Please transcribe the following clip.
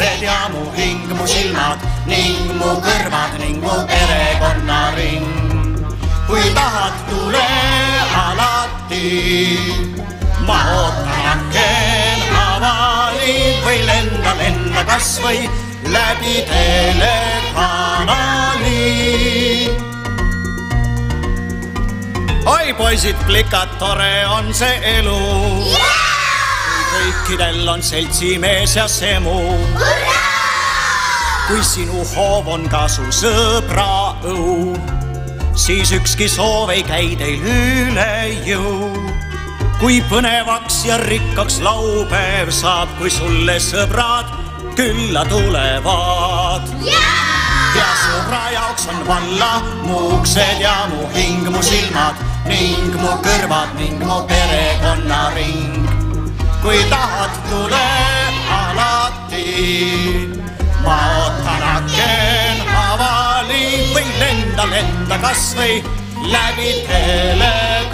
uksed ja mu hing, mu silmad ning mu kõrvad ning mu perekonnaring. Kui tahad, tule alati, ma ootan aken avali või lenda kas või läbi telekanali. Oi poisid, plikad, tore on see elu. Kõikidel on seltsimees ja semu. Kui sinu hoov on ka su sõbra õu, siis ükski soov ei käi teil üle jõu. Kui põnevaks ja rikkaks laupäev saab, kui sulle sõbrad külla tulevad. Ja sõbra jaoks on valla mu uksed ja mu hing, mu silmad ning mu kõrvad ning mu perekonnaring. Kui tahad, tule alati, ma ootan aken avali või lenda kas või läbi telekanali.